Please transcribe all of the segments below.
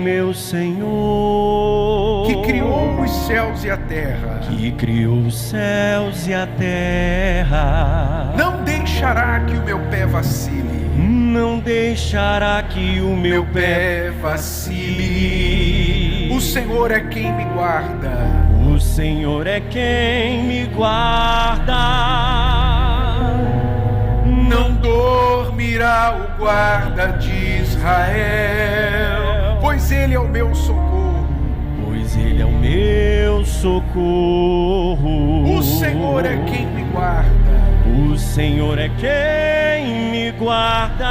meu Senhor, que criou os céus e a terra, que criou os céus e a terra, não deixará que o meu pé vacile, não deixará que o meu pé vacile. O Senhor é quem me guarda, o Senhor é quem me guarda. Não dormirá o guarda de Israel, pois ele é o meu socorro. Pois ele é o meu socorro. O Senhor é quem me guarda, o Senhor é quem me guarda.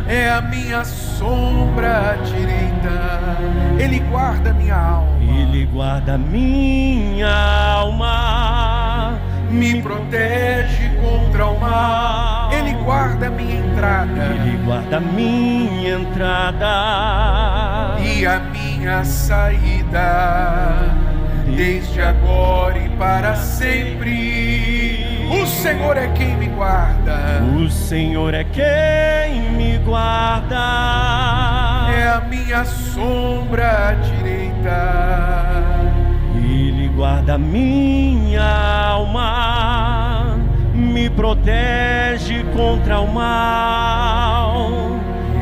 É a minha sombra direita, Ele guarda minha alma, Ele guarda minha alma, me protege contra o mal, Ele guarda minha entrada, Ele guarda minha entrada e a minha saída, desde agora e para sempre. O Senhor é quem me guarda, o Senhor é quem me guarda. É a minha sombra direita, Ele guarda minha alma, me protege contra o mal.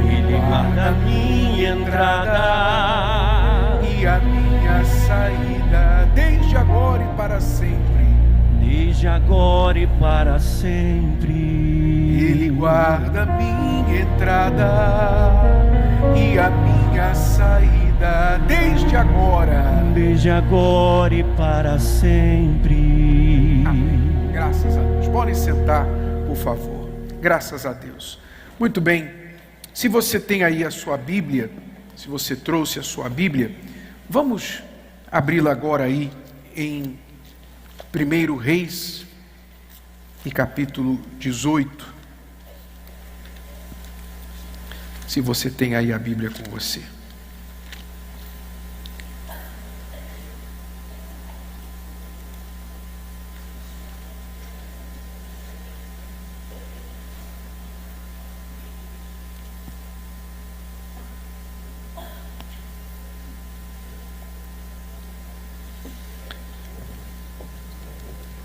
Ele guarda minha entrada e a minha saída, desde agora e para sempre. Desde agora e para sempre. Ele guarda minha entrada e a minha saída, desde agora. Desde agora e para sempre. Amém. Graças a Deus. Podem sentar, por favor. Graças a Deus. Muito bem. Se você tem aí a sua Bíblia, se você trouxe a sua Bíblia, vamos abri-la agora aí em 1 Reis, e capítulo 18. Se você tem aí a Bíblia com você.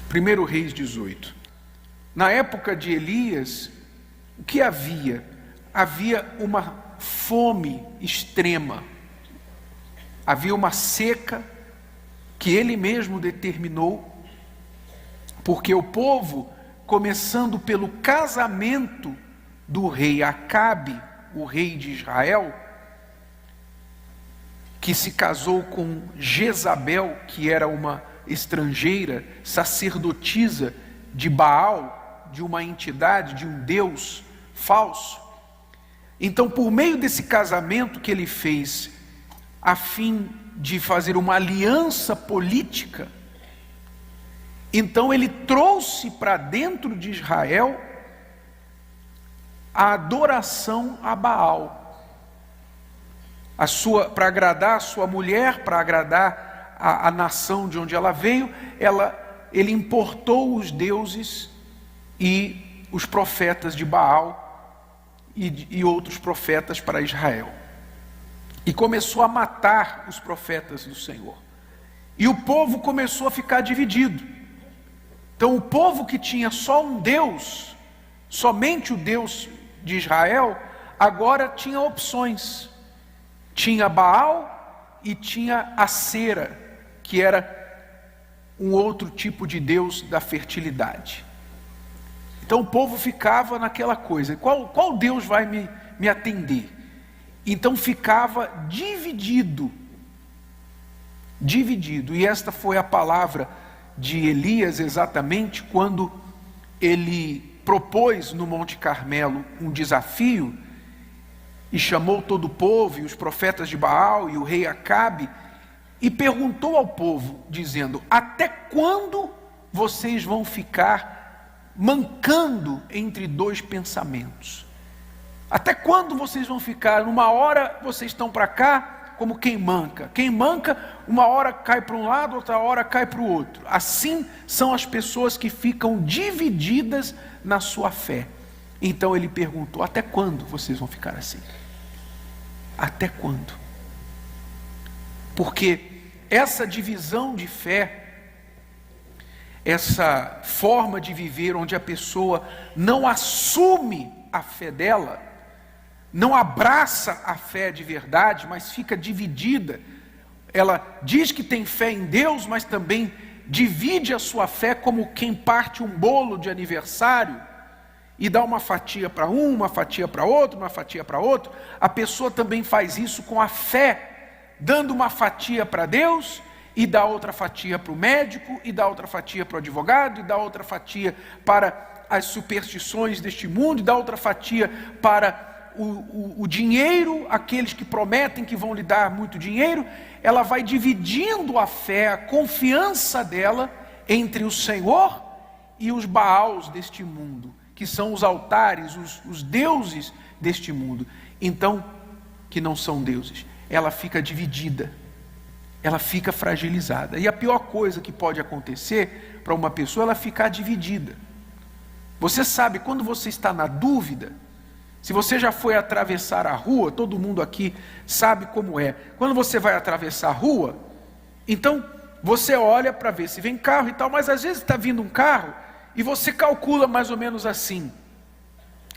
Primeiro Reis 18. Na época de Elias, o que havia? Havia uma fome extrema, havia uma seca que ele mesmo determinou, porque o povo, começando pelo casamento do rei Acabe, o rei de Israel, que se casou com Jezabel, que era uma estrangeira, sacerdotisa de Baal, de uma entidade, de um deus falso. Então, por meio desse casamento que ele fez, a fim de fazer uma aliança política, então ele trouxe para dentro de Israel a adoração a Baal, para agradar a sua mulher, para agradar a nação de onde ela veio. Ele importou os deuses e os profetas de Baal e outros profetas para Israel, e começou a matar os profetas do Senhor, e o povo começou a ficar dividido. Então o povo que tinha só um Deus, somente o Deus de Israel, agora tinha opções. Tinha Baal e tinha Acera, que era um outro tipo de Deus da fertilidade. Então o povo ficava naquela coisa, qual Deus vai me atender? Então ficava dividido, e esta foi a palavra de Elias exatamente quando ele propôs no Monte Carmelo um desafio, e chamou todo o povo, e os profetas de Baal, e o rei Acabe, e perguntou ao povo, dizendo: até quando vocês vão ficar mancando entre dois pensamentos? Até quando vocês vão ficar? Numa hora vocês estão para cá, como quem manca, uma hora cai para um lado, outra hora cai para o outro. Assim são as pessoas que ficam divididas na sua fé. Então ele perguntou: até quando vocês vão ficar assim? Até quando? Porque essa divisão de fé, essa forma de viver onde a pessoa não assume a fé dela, não abraça a fé de verdade, mas fica dividida. Ela diz que tem fé em Deus, mas também divide a sua fé como quem parte um bolo de aniversário e dá uma fatia para um, uma fatia para outro, uma fatia para outro. A pessoa também faz isso com a fé, dando uma fatia para Deus e dá outra fatia para o médico, e dá outra fatia para o advogado, e dá outra fatia para as superstições deste mundo, e dá outra fatia para o dinheiro, aqueles que prometem que vão lhe dar muito dinheiro. Ela vai dividindo a fé, a confiança dela entre o Senhor e os Baals deste mundo, que são os altares, os deuses deste mundo, então, que não são deuses. Ela fica dividida, ela fica fragilizada. E a pior coisa que pode acontecer para uma pessoa é ela ficar dividida. Você sabe, quando você está na dúvida, se você já foi atravessar a rua, todo mundo aqui sabe como é. Quando você vai atravessar a rua, então você olha para ver se vem carro e tal, mas às vezes está vindo um carro e você calcula mais ou menos assim: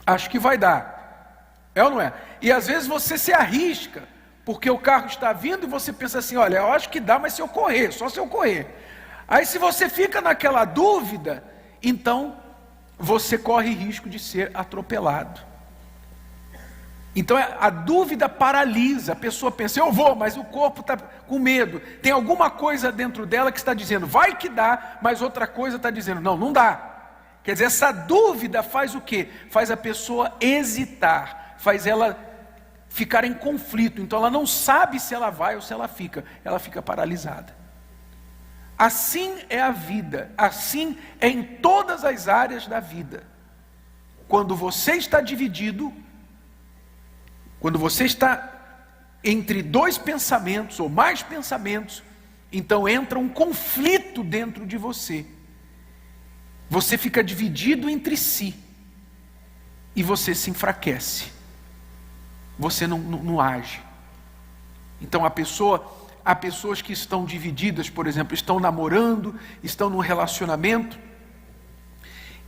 acho que vai dar, é ou não é? E às vezes você se arrisca, porque o carro está vindo e você pensa assim: olha, eu acho que dá, mas se eu correr, só se eu correr. Aí se você fica naquela dúvida, então você corre risco de ser atropelado. Então a dúvida paralisa, a pessoa pensa: eu vou, mas o corpo está com medo, tem alguma coisa dentro dela que está dizendo, vai que dá, mas outra coisa está dizendo, não, não dá. Quer dizer, essa dúvida faz o quê? Faz a pessoa hesitar, faz ela ficar em conflito, então ela não sabe se ela vai ou se ela fica paralisada. Assim é a vida, assim é em todas as áreas da vida. Quando você está dividido, quando você está entre dois pensamentos ou mais pensamentos, então entra um conflito dentro de você. Você fica dividido entre si e você se enfraquece. Você não age. Então há pessoas que estão divididas, por exemplo, estão namorando, estão num relacionamento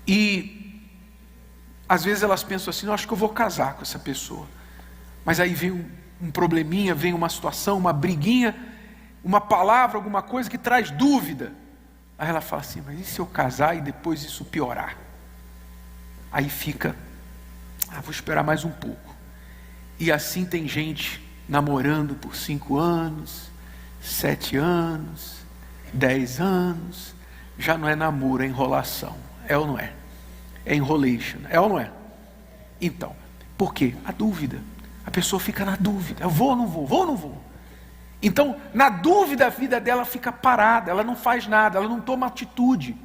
e às vezes elas pensam assim: eu acho que eu vou casar com essa pessoa. Mas aí vem um probleminha, vem uma situação, uma briguinha, uma palavra, alguma coisa que traz dúvida. Aí ela fala assim: mas e se eu casar e depois isso piorar? Aí fica: vou esperar mais um pouco. E assim tem gente namorando por 5 anos, 7 anos, 10 anos, já não é namoro, é enrolação. É ou não é? É enrolation, é ou não é? Então, por quê? A dúvida. A pessoa fica na dúvida: eu vou ou não vou? Vou ou não vou? Então, na dúvida, a vida dela fica parada, ela não faz nada, ela não toma atitude.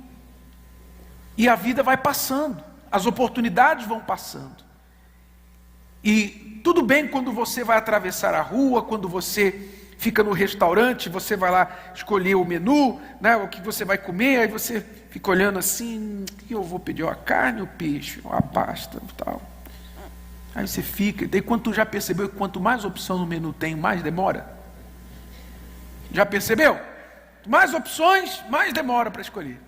E a vida vai passando, as oportunidades vão passando. E tudo bem quando você vai atravessar a rua, quando você fica no restaurante, você vai lá escolher o menu, né, o que você vai comer, aí você fica olhando assim: eu vou pedir a carne, o peixe, a pasta e tal. Aí você fica, e daí quando tu já percebeu que quanto mais opção no menu tem, mais demora? Já percebeu? Mais opções, mais demora para escolher.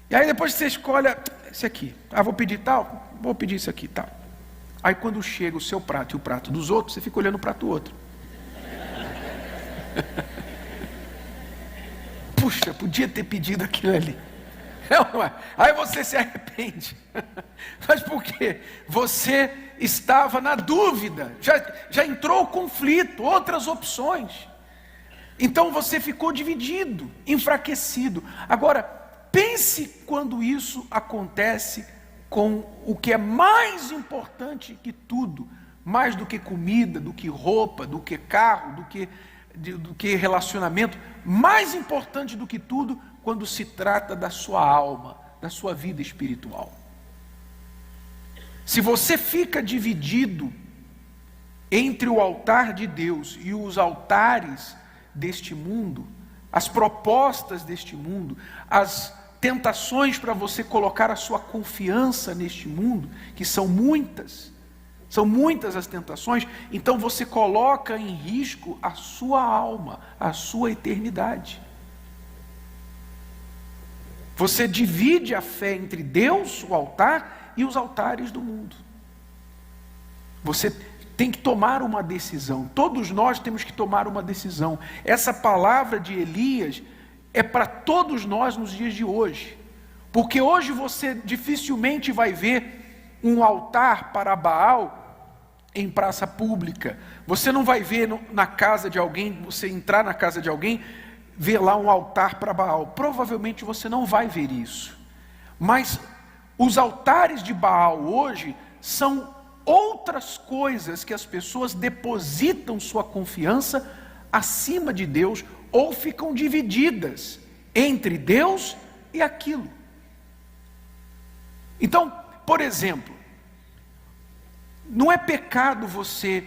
E aí depois você escolhe esse aqui. Vou pedir tal, vou pedir isso aqui, tal. Aí quando chega o seu prato e o prato dos outros, você fica olhando o prato do outro. Puxa, podia ter pedido aquilo ali. Aí você se arrepende. Mas por quê? Você estava na dúvida, já entrou o conflito, outras opções. Então você ficou dividido, enfraquecido. Agora, pense quando isso acontece com o que é mais importante que tudo, mais do que comida, do que roupa, do que carro, do que relacionamento, mais importante do que tudo, quando se trata da sua alma, da sua vida espiritual. Se você fica dividido entre o altar de Deus e os altares deste mundo, as propostas deste mundo, as tentações para você colocar a sua confiança neste mundo, que são muitas, São muitas as tentações, então você coloca em risco a sua alma, a sua eternidade. Você divide a fé entre Deus, o altar, e os altares do mundo. Você tem que tomar uma decisão. Todos nós temos que tomar uma decisão. Essa palavra de Elias é para todos nós nos dias de hoje. Porque hoje você dificilmente vai ver um altar para Baal em praça pública. Você não vai ver na casa de alguém, você entrar na casa de alguém, ver lá um altar para Baal. Provavelmente você não vai ver isso. Mas os altares de Baal hoje são outras coisas que as pessoas depositam sua confiança acima de Deus, ou ficam divididas entre Deus e aquilo. Então, por exemplo, não é pecado você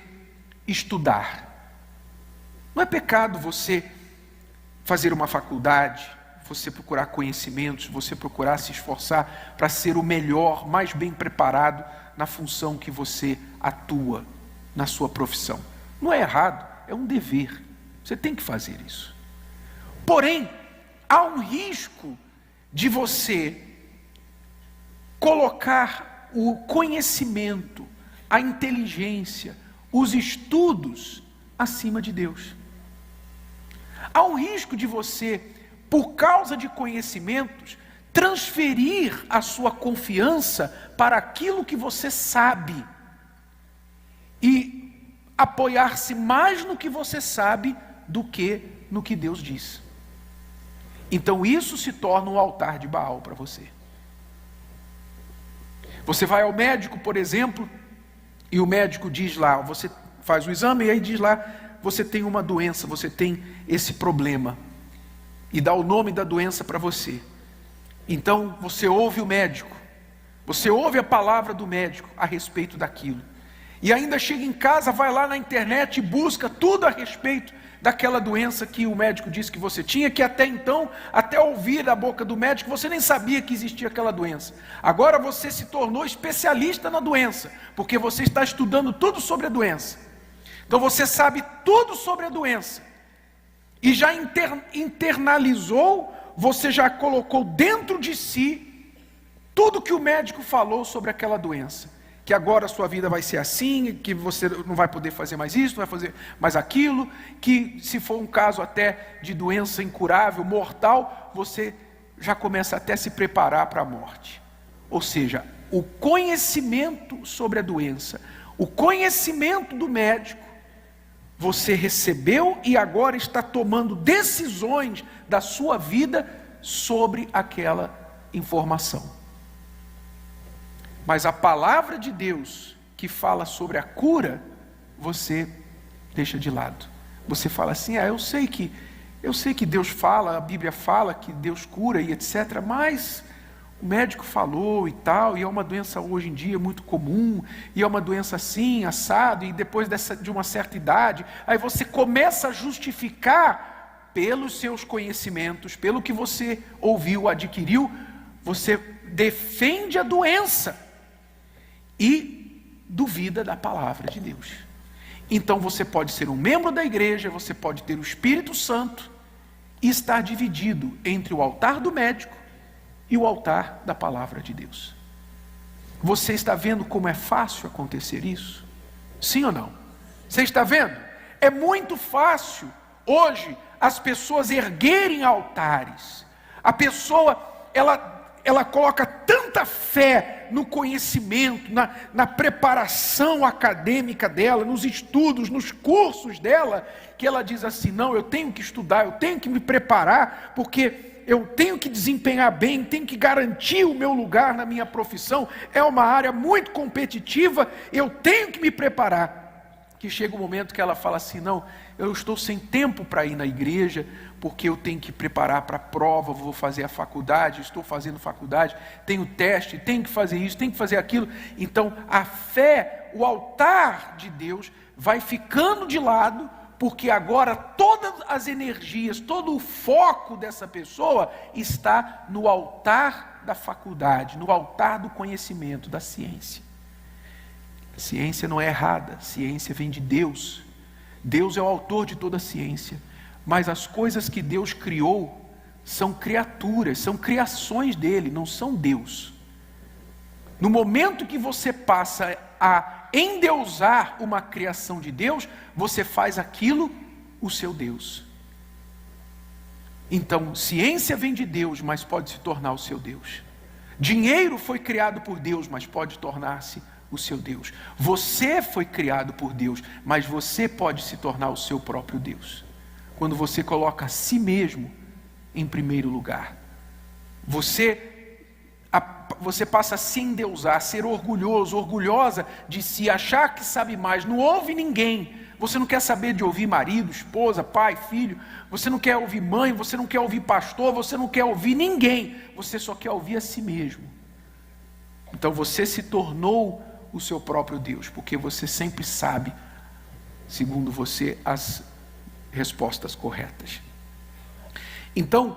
estudar, não é pecado você fazer uma faculdade, você procurar conhecimentos, você procurar se esforçar para ser o melhor, mais bem preparado na função que você atua, na sua profissão. Não é errado, é um dever, você tem que fazer isso. Porém, há um risco de você colocar o conhecimento, a inteligência, os estudos acima de Deus. Há um risco de você, por causa de conhecimentos, transferir a sua confiança para aquilo que você sabe e apoiar-se mais no que você sabe do que no que Deus diz. Então isso se torna um altar de Baal para você. Você vai ao médico, por exemplo, e o médico diz lá, você faz o exame e aí diz lá, você tem uma doença, você tem esse problema, e dá o nome da doença para você. Então você ouve o médico, você ouve a palavra do médico a respeito daquilo, e ainda chega em casa, vai lá na internet e busca tudo a respeito daquela doença que o médico disse que você tinha, que até então, até ouvir da boca do médico, você nem sabia que existia aquela doença. Agora você se tornou especialista na doença, porque você está estudando tudo sobre a doença. Então você sabe tudo sobre a doença, e já internalizou, você já colocou dentro de si tudo que o médico falou sobre aquela doença. Que agora a sua vida vai ser assim, que você não vai poder fazer mais isso, não vai fazer mais aquilo, que se for um caso até de doença incurável, mortal, você já começa até a se preparar para a morte. Ou seja, o conhecimento sobre a doença, o conhecimento do médico, você recebeu e agora está tomando decisões da sua vida sobre aquela informação. Mas a palavra de Deus que fala sobre a cura, você deixa de lado. Você fala assim, eu sei que Deus fala, a Bíblia fala que Deus cura e etc, mas o médico falou e tal, e é uma doença hoje em dia muito comum, e é uma doença assim, assado, e depois de uma certa idade, aí você começa a justificar pelos seus conhecimentos, pelo que você ouviu, adquiriu, você defende a doença e duvida da palavra de Deus. Então você pode ser um membro da igreja, você pode ter o Espírito Santo e estar dividido entre o altar do médico e o altar da palavra de Deus. Você está vendo como é fácil acontecer isso? Sim ou não? Você está vendo? É muito fácil hoje as pessoas erguerem altares. A pessoa, ela coloca tanta fé no conhecimento, na preparação acadêmica dela, nos estudos, nos cursos dela, que ela diz assim, não, eu tenho que estudar, eu tenho que me preparar, porque eu tenho que desempenhar bem, tenho que garantir o meu lugar na minha profissão, é uma área muito competitiva, eu tenho que me preparar. Que chega um momento que ela fala assim, não, eu estou sem tempo para ir na igreja, porque eu tenho que preparar para a prova, vou fazer a faculdade, estou fazendo faculdade, tenho teste, tenho que fazer isso, tenho que fazer aquilo. Então a fé, o altar de Deus vai ficando de lado, porque agora todas as energias, todo o foco dessa pessoa está no altar da faculdade, no altar do conhecimento, da ciência. Ciência não é errada, ciência vem de Deus. Deus é o autor de toda a ciência, mas as coisas que Deus criou são criaturas, são criações dele, não são Deus. No momento que você passa a endeusar uma criação de Deus, você faz aquilo o seu Deus. Então, ciência vem de Deus, mas pode se tornar o seu Deus. Dinheiro foi criado por Deus, mas pode tornar-se o seu Deus. Você foi criado por Deus, mas você pode se tornar o seu próprio Deus. Quando você coloca a si mesmo em primeiro lugar, você passa a se endeusar, a ser orgulhoso, orgulhosa de si, achar que sabe mais. Não ouve ninguém. Você não quer saber de ouvir marido, esposa, pai, filho. Você não quer ouvir mãe, você não quer ouvir pastor, você não quer ouvir ninguém. Você só quer ouvir a si mesmo. Então você se tornou o seu próprio Deus, porque você sempre sabe, segundo você, as respostas corretas. Então,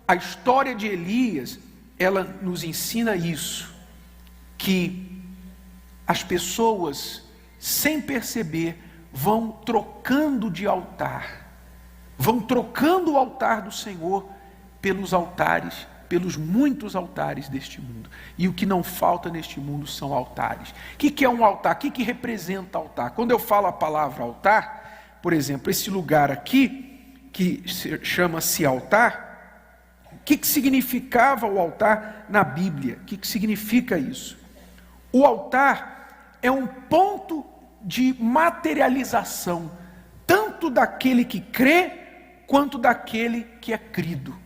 a história de Elias, ela nos ensina isso, que as pessoas, sem perceber, vão trocando de altar, vão trocando o altar do Senhor pelos altares, pelos muitos altares deste mundo. E o que não falta neste mundo são altares. O que é um altar? O que representa altar? Quando eu falo a palavra altar, por exemplo, esse lugar aqui, que chama-se altar, o que significava o altar na Bíblia? O que significa isso? O altar é um ponto de materialização, tanto daquele que crê, quanto daquele que é crido.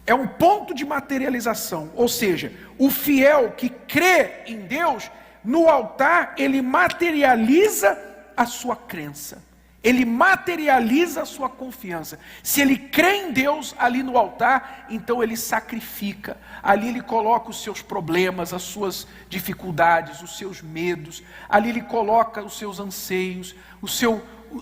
É um ponto de materialização, ou seja, o fiel que crê em Deus, no altar, ele materializa a sua crença. Ele materializa a sua confiança. Se ele crê em Deus ali no altar, então ele sacrifica. Ali ele coloca os seus problemas, as suas dificuldades, os seus medos. Ali ele coloca os seus anseios,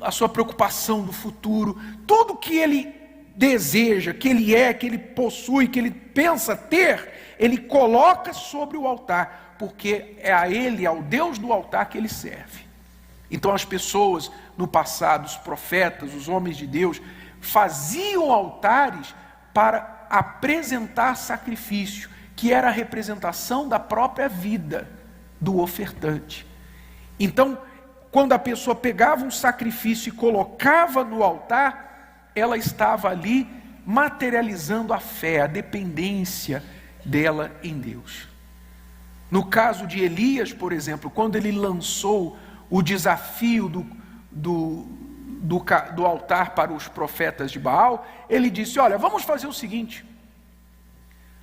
a sua preocupação do futuro. Tudo que ele deseja, que ele possui, que ele pensa ter, ele coloca sobre o altar, porque é a ele, ao Deus do altar que ele serve. Então as pessoas no passado, os profetas, os homens de Deus, faziam altares para apresentar sacrifício, que era a representação da própria vida do ofertante. Então, quando a pessoa pegava um sacrifício e colocava no altar, ela estava ali materializando a fé, a dependência dela em Deus. No caso de Elias, por exemplo, quando ele lançou o desafio do altar para os profetas de Baal, ele disse: olha, vamos fazer o seguinte,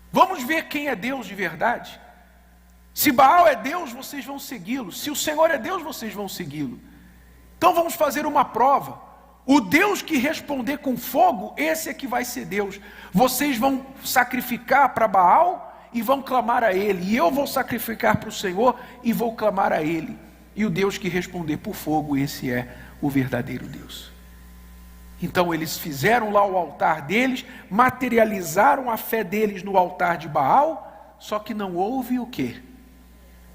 vamos ver quem é Deus de verdade. Se Baal é Deus, vocês vão segui-lo. Se o Senhor é Deus, vocês vão segui-lo. Então vamos fazer uma prova. O Deus que responder com fogo, esse é que vai ser Deus. Vocês vão sacrificar para Baal e vão clamar a ele, e eu vou sacrificar para o Senhor e vou clamar a ele. E o Deus que responder por fogo, esse é o verdadeiro Deus. Então eles fizeram lá o altar deles, materializaram a fé deles no altar de Baal, só que não houve o quê?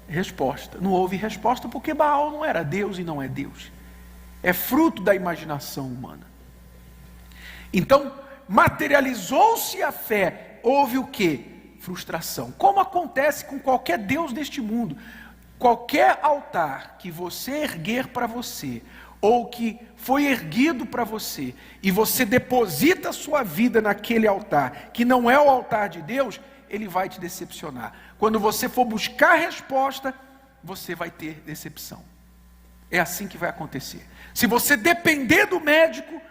Resposta. Não houve resposta porque Baal não era Deus e não é Deus. É fruto da imaginação humana. Então, materializou-se a fé, houve o quê? Frustração. Como acontece com qualquer Deus deste mundo. Qualquer altar que você erguer para você, ou que foi erguido para você, e você deposita a sua vida naquele altar, que não é o altar de Deus, ele vai te decepcionar. Quando você for buscar resposta, você vai ter decepção. É assim que vai acontecer. Se você depender do médico,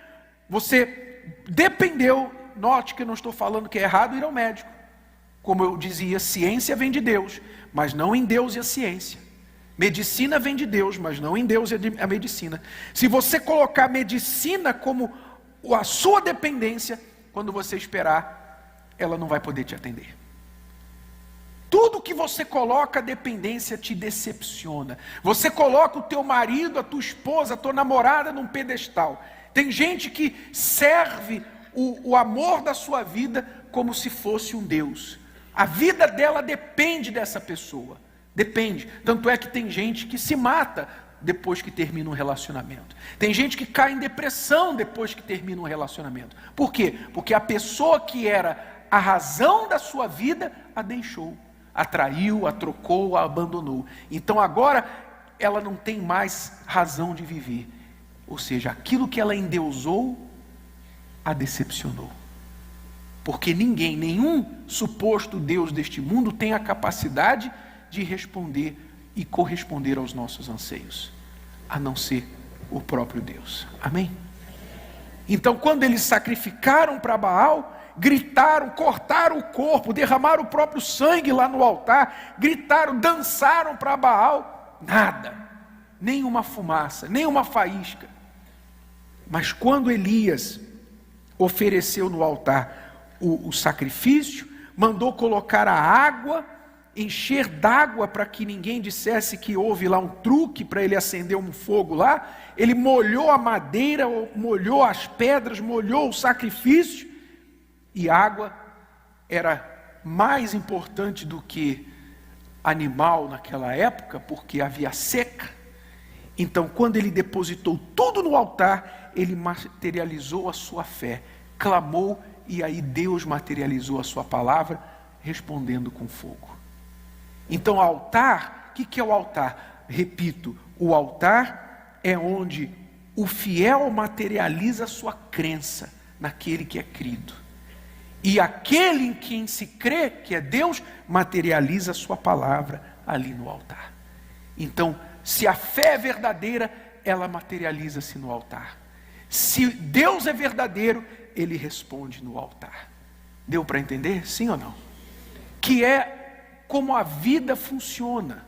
você dependeu, note que eu não estou falando que é errado ir ao médico. Como eu dizia, ciência vem de Deus, mas não em Deus e a ciência. Medicina vem de Deus, mas não em Deus e a medicina. Se você colocar medicina como a sua dependência, quando você esperar, ela não vai poder te atender. Tudo que você coloca a dependência te decepciona. Você coloca o teu marido, a tua esposa, a tua namorada num pedestal. Tem gente que serve o amor da sua vida como se fosse um Deus. A vida dela depende dessa pessoa. Depende. Tanto é que tem gente que se mata depois que termina um relacionamento. Tem gente que cai em depressão depois que termina um relacionamento. Por quê? Porque a pessoa que era a razão da sua vida a deixou, a traiu, a trocou, a abandonou. Então agora ela não tem mais razão de viver. Ou seja, aquilo que ela endeusou a decepcionou. Porque ninguém, nenhum suposto Deus deste mundo tem a capacidade de responder e corresponder aos nossos anseios, a não ser o próprio Deus. Amém? Então, quando eles sacrificaram para Baal, gritaram, cortaram o corpo, derramaram o próprio sangue lá no altar, gritaram, dançaram para Baal, nada, nenhuma fumaça, nenhuma faísca. Mas quando Elias ofereceu no altar o sacrifício, mandou colocar a água, encher d'água para que ninguém dissesse que houve lá um truque para ele acender um fogo lá. Ele molhou a madeira, molhou as pedras, molhou o sacrifício, e água era mais importante do que animal naquela época, porque havia seca. Então, quando ele depositou tudo no altar, ele materializou a sua fé, clamou, e aí Deus materializou a sua palavra, respondendo com fogo. Então, altar, o que é o altar? Repito, o altar é onde o fiel materializa a sua crença naquele que é crido. E aquele em quem se crê, que é Deus, materializa a sua palavra ali no altar. Então, se a fé é verdadeira, ela materializa-se no altar. Se Deus é verdadeiro, ele responde no altar. Deu para entender? Sim ou não? Que é como a vida funciona.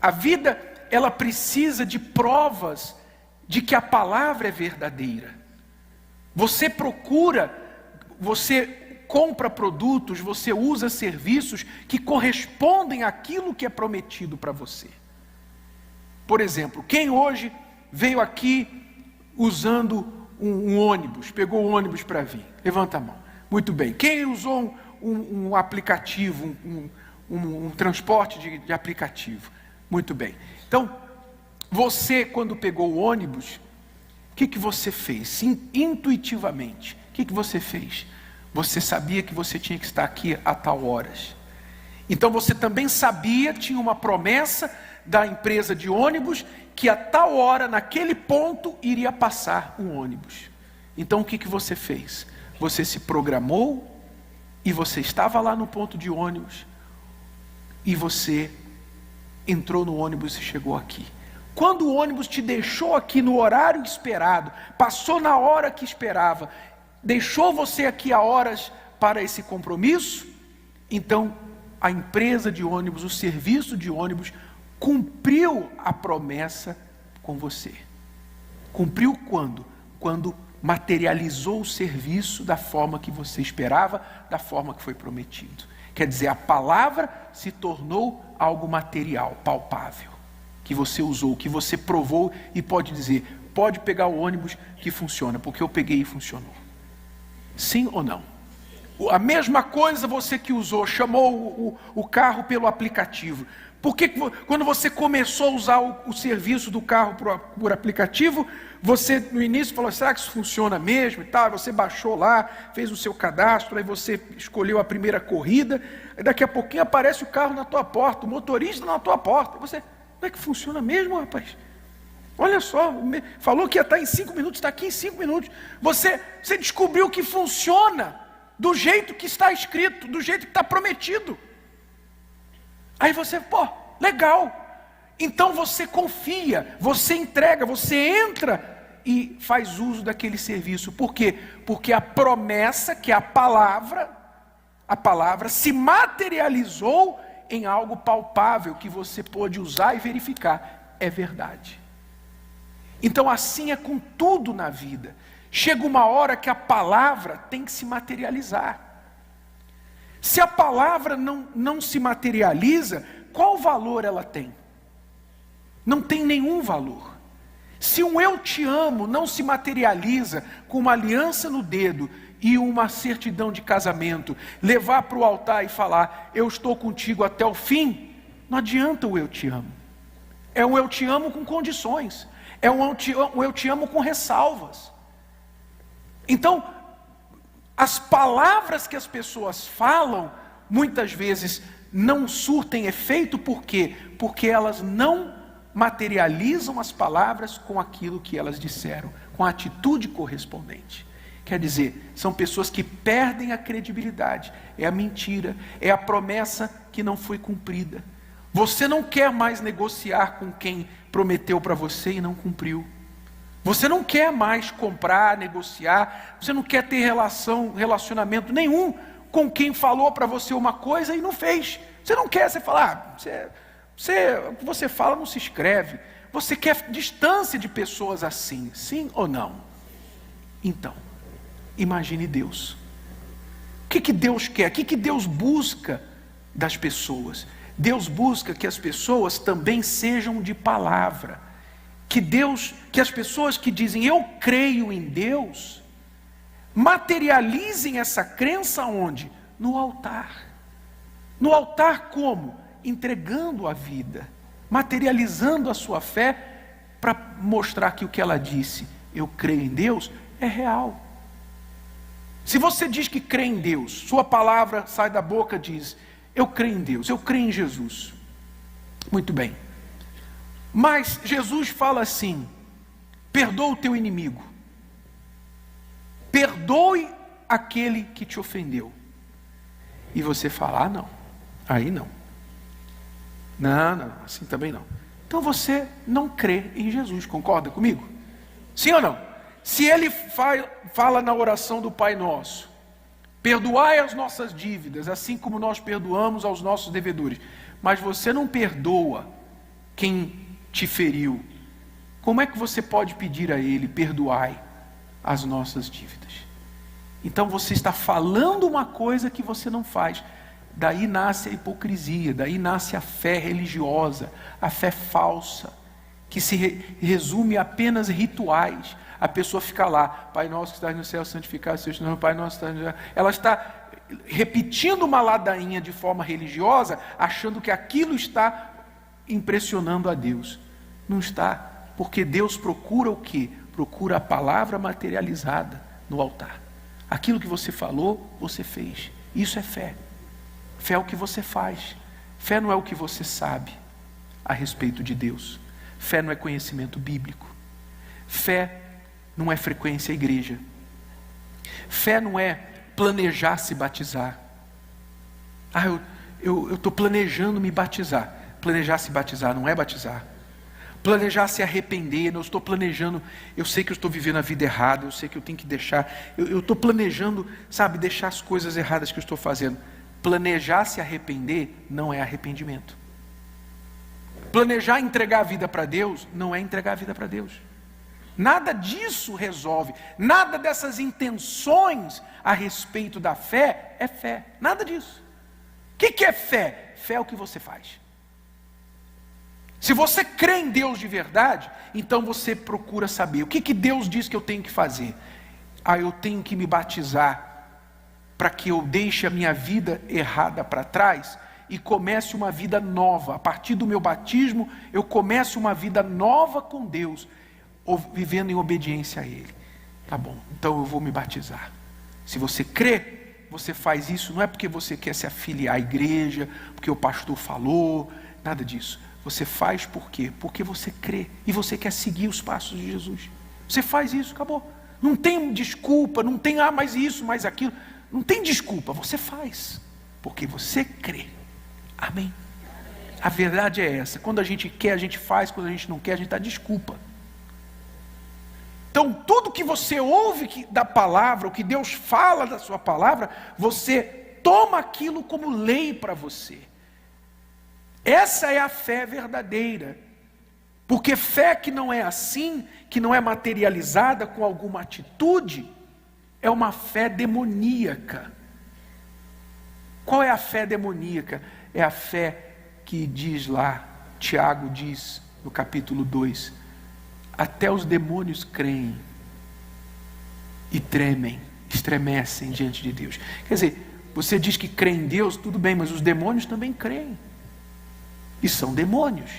A vida, ela precisa de provas de que a palavra é verdadeira. Você procura, você compra produtos, você usa serviços que correspondem àquilo que é prometido para você. Por exemplo, quem hoje veio aqui usando um ônibus, pegou o ônibus para vir? Levanta a mão. Muito bem. Quem usou um aplicativo, um transporte de aplicativo? Muito bem. Então, você, quando pegou o ônibus, o que você fez? Intuitivamente, o que você fez? Você sabia que você tinha que estar aqui a tal horas. Então você também sabia, tinha uma promessa da empresa de ônibus, que a tal hora, naquele ponto, iria passar um ônibus. Então o que você fez? Você se programou, e você estava lá no ponto de ônibus, e você entrou no ônibus e chegou aqui. Quando o ônibus te deixou aqui no horário esperado, passou na hora que esperava, deixou você aqui a horas para esse compromisso, então a empresa de ônibus, o serviço de ônibus, cumpriu a promessa com você. Cumpriu quando? Quando materializou o serviço da forma que você esperava, da forma que foi prometido. Quer dizer, a palavra se tornou algo material, palpável, que você usou, que você provou e pode dizer, pode pegar o ônibus que funciona, porque eu peguei e funcionou. Sim ou não? A mesma coisa você que usou, chamou o carro pelo aplicativo. Por que quando você começou a usar o serviço do carro por aplicativo, você no início falou, será que isso funciona mesmo e tal? Você baixou lá, fez o seu cadastro, aí você escolheu a primeira corrida, aí daqui a pouquinho aparece o carro na tua porta, o motorista na tua porta. Você, como é que funciona mesmo, rapaz? Olha só, falou que ia estar em 5 minutos, está aqui em 5 minutos. Você descobriu que funciona do jeito que está escrito, do jeito que está prometido. Aí você, legal. Então você confia, você entrega, você entra e faz uso daquele serviço. Por quê? Porque a promessa, que é a palavra se materializou em algo palpável que você pôde usar e verificar. É verdade. Então assim é com tudo na vida. Chega uma hora que a palavra tem que se materializar. Se a palavra não se materializa, qual valor ela tem? Não tem nenhum valor. Se um eu te amo não se materializa com uma aliança no dedo e uma certidão de casamento, levar para o altar e falar, eu estou contigo até o fim, Não adianta o eu te amo. É um eu te amo com condições. É um eu te amo com ressalvas. Então, as palavras que as pessoas falam, muitas vezes não surtem efeito, por quê? Porque elas não materializam as palavras com aquilo que elas disseram, com a atitude correspondente. Quer dizer, são pessoas que perdem a credibilidade, é a mentira, é a promessa que não foi cumprida. Você não quer mais negociar com quem prometeu para você e não cumpriu. Você não quer mais comprar, negociar, você não quer ter relacionamento nenhum com quem falou para você uma coisa e não fez. Você não quer, você fala, o que você fala não se escreve. Você quer distância de pessoas assim, sim ou não? Então, imagine Deus. O que Deus quer? O que Deus busca das pessoas? Deus busca que as pessoas também sejam de palavra. Que as pessoas que dizem eu creio em Deus, materializem essa crença onde? No altar. No altar como? Entregando a vida, materializando a sua fé, para mostrar que o que ela disse, eu creio em Deus, é real. Se você diz que crê em Deus, sua palavra sai da boca e diz, eu creio em Deus, eu creio em Jesus. Muito bem. Mas Jesus fala assim, perdoa o teu inimigo. Perdoe aquele que te ofendeu. E você fala, não, aí não. Não, assim também não. Então você não crê em Jesus, concorda comigo? Sim ou não? Se ele fala na oração do Pai Nosso, perdoai as nossas dívidas, assim como nós perdoamos aos nossos devedores, mas você não perdoa quem te feriu, como é que você pode pedir a ele, perdoai as nossas dívidas? Então você está falando uma coisa que você não faz. Daí nasce a hipocrisia, daí nasce a fé religiosa, a fé falsa, que se resume a apenas rituais. A pessoa fica lá, Pai nosso que estás no céu, santificado seja o teu nome, Pai nosso que estás no céu. Ela está repetindo uma ladainha de forma religiosa, achando que aquilo está impressionando a Deus. Não está, porque Deus procura o quê? Procura a palavra materializada no altar. Aquilo que você falou, você fez. Isso é fé. Fé é o que você faz. Fé não é o que você sabe a respeito de Deus. Fé não é conhecimento bíblico. Fé não é frequência à igreja. Fé não é planejar se batizar. Eu estou planejando me batizar. Planejar se batizar não é batizar. Planejar se arrepender, não estou planejando, eu sei que eu estou vivendo a vida errada, eu sei que eu tenho que deixar, eu estou planejando, deixar as coisas erradas que eu estou fazendo. Planejar se arrepender não é arrependimento. Planejar entregar a vida para Deus não é entregar a vida para Deus. Nada disso resolve, nada dessas intenções a respeito da fé é fé, nada disso. O que é fé? Fé é o que você faz. Se você crê em Deus de verdade, então você procura saber, o que Deus diz que eu tenho que fazer? Eu tenho que me batizar, para que eu deixe a minha vida errada para trás, e comece uma vida nova. A partir do meu batismo, eu começo uma vida nova com Deus, vivendo em obediência a Ele. Tá bom, então eu vou me batizar. Se você crê, você faz isso, não é porque você quer se afiliar à igreja, porque o pastor falou, nada disso. Você faz por quê? Porque você crê, e você quer seguir os passos de Jesus. Você faz isso, acabou. Não tem desculpa, não tem mais isso, mais aquilo. Não tem desculpa, você faz, porque você crê. Amém? A verdade é essa, quando a gente quer, a gente faz, quando a gente não quer, a gente dá desculpa. Então, tudo que você ouve da palavra, o que Deus fala da sua palavra, você toma aquilo como lei para você. Essa é a fé verdadeira. Porque fé que não é assim, que não é materializada com alguma atitude, é uma fé demoníaca. Qual é a fé demoníaca? É a fé que diz lá, Tiago diz no capítulo 2, até os demônios creem e tremem, estremecem diante de Deus. Quer dizer, você diz que crê em Deus, tudo bem, mas os demônios também creem. e são demônios.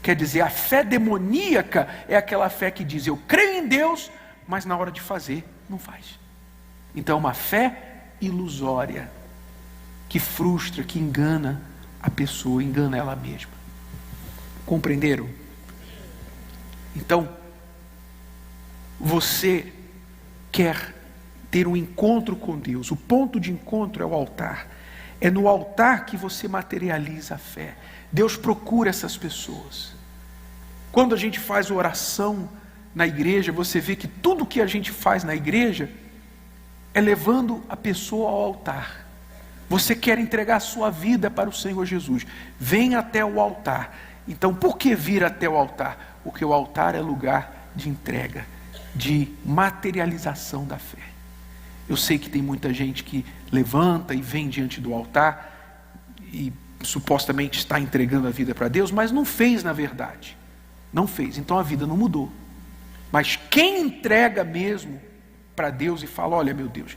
Quer dizer, a fé demoníaca é aquela fé que diz: eu creio em Deus, mas na hora de fazer, não faz. Então é uma fé ilusória, que frustra, que engana a pessoa, engana ela mesma. Compreenderam? Então, você quer ter um encontro com Deus, o ponto de encontro é o altar. É no altar que você materializa a fé. Deus procura essas pessoas. Quando a gente faz oração na igreja, você vê que tudo que a gente faz na igreja é levando a pessoa ao altar. Você quer entregar a sua vida para o Senhor Jesus, vem até o altar. Então, por que vir até o altar? Porque o altar é lugar de entrega, de materialização da fé. Eu sei que tem muita gente que levanta e vem diante do altar e supostamente está entregando a vida para Deus, mas não fez na verdade. Não fez, então a vida não mudou. Mas quem entrega mesmo para Deus e fala: olha, meu Deus,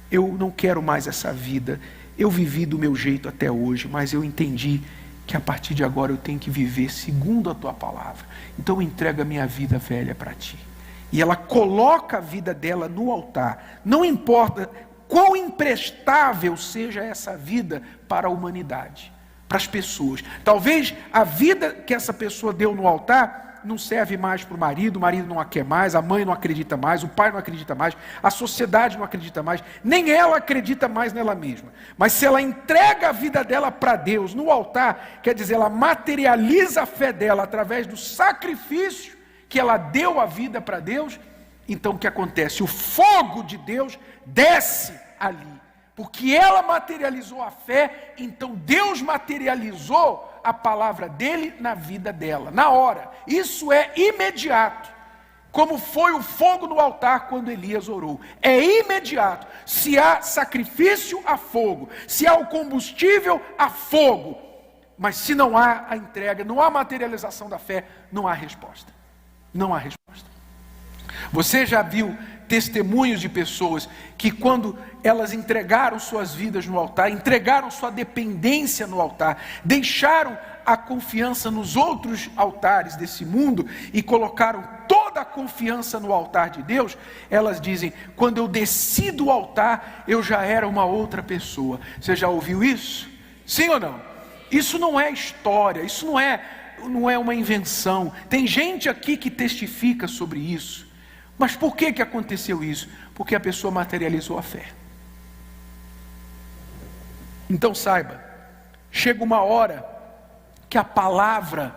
eu não quero mais essa vida, eu vivi do meu jeito até hoje, mas eu entendi que a partir de agora eu tenho que viver segundo a tua palavra, então eu entrego a minha vida velha para ti. E ela coloca a vida dela no altar, não importa quão imprestável seja essa vida para a humanidade, para as pessoas. Talvez a vida que essa pessoa deu no altar não serve mais para o marido não a quer mais, a mãe não acredita mais, o pai não acredita mais, a sociedade não acredita mais, nem ela acredita mais nela mesma. Mas se ela entrega a vida dela para Deus no altar, quer dizer, ela materializa a fé dela através do sacrifício que ela deu a vida para Deus. Então o que acontece? O fogo de Deus desce ali, porque ela materializou a fé, então Deus materializou a palavra dele na vida dela, na hora. Isso é imediato, como foi o fogo no altar quando Elias orou. É imediato. Se há sacrifício, há fogo. Se há o combustível, há fogo. Mas se não há a entrega, não há materialização da fé, não há resposta. Não há resposta. Você já viu testemunhos de pessoas que, quando elas entregaram suas vidas no altar, entregaram sua dependência no altar, deixaram a confiança nos outros altares desse mundo e colocaram toda a confiança no altar de Deus, elas dizem: quando eu desci do altar, eu já era uma outra pessoa. Você já ouviu isso? Sim ou não? Isso não é história, isso não é uma invenção. Tem gente aqui que testifica sobre isso. Mas por que aconteceu isso? Porque a pessoa materializou a fé. Então saiba, chega uma hora que a palavra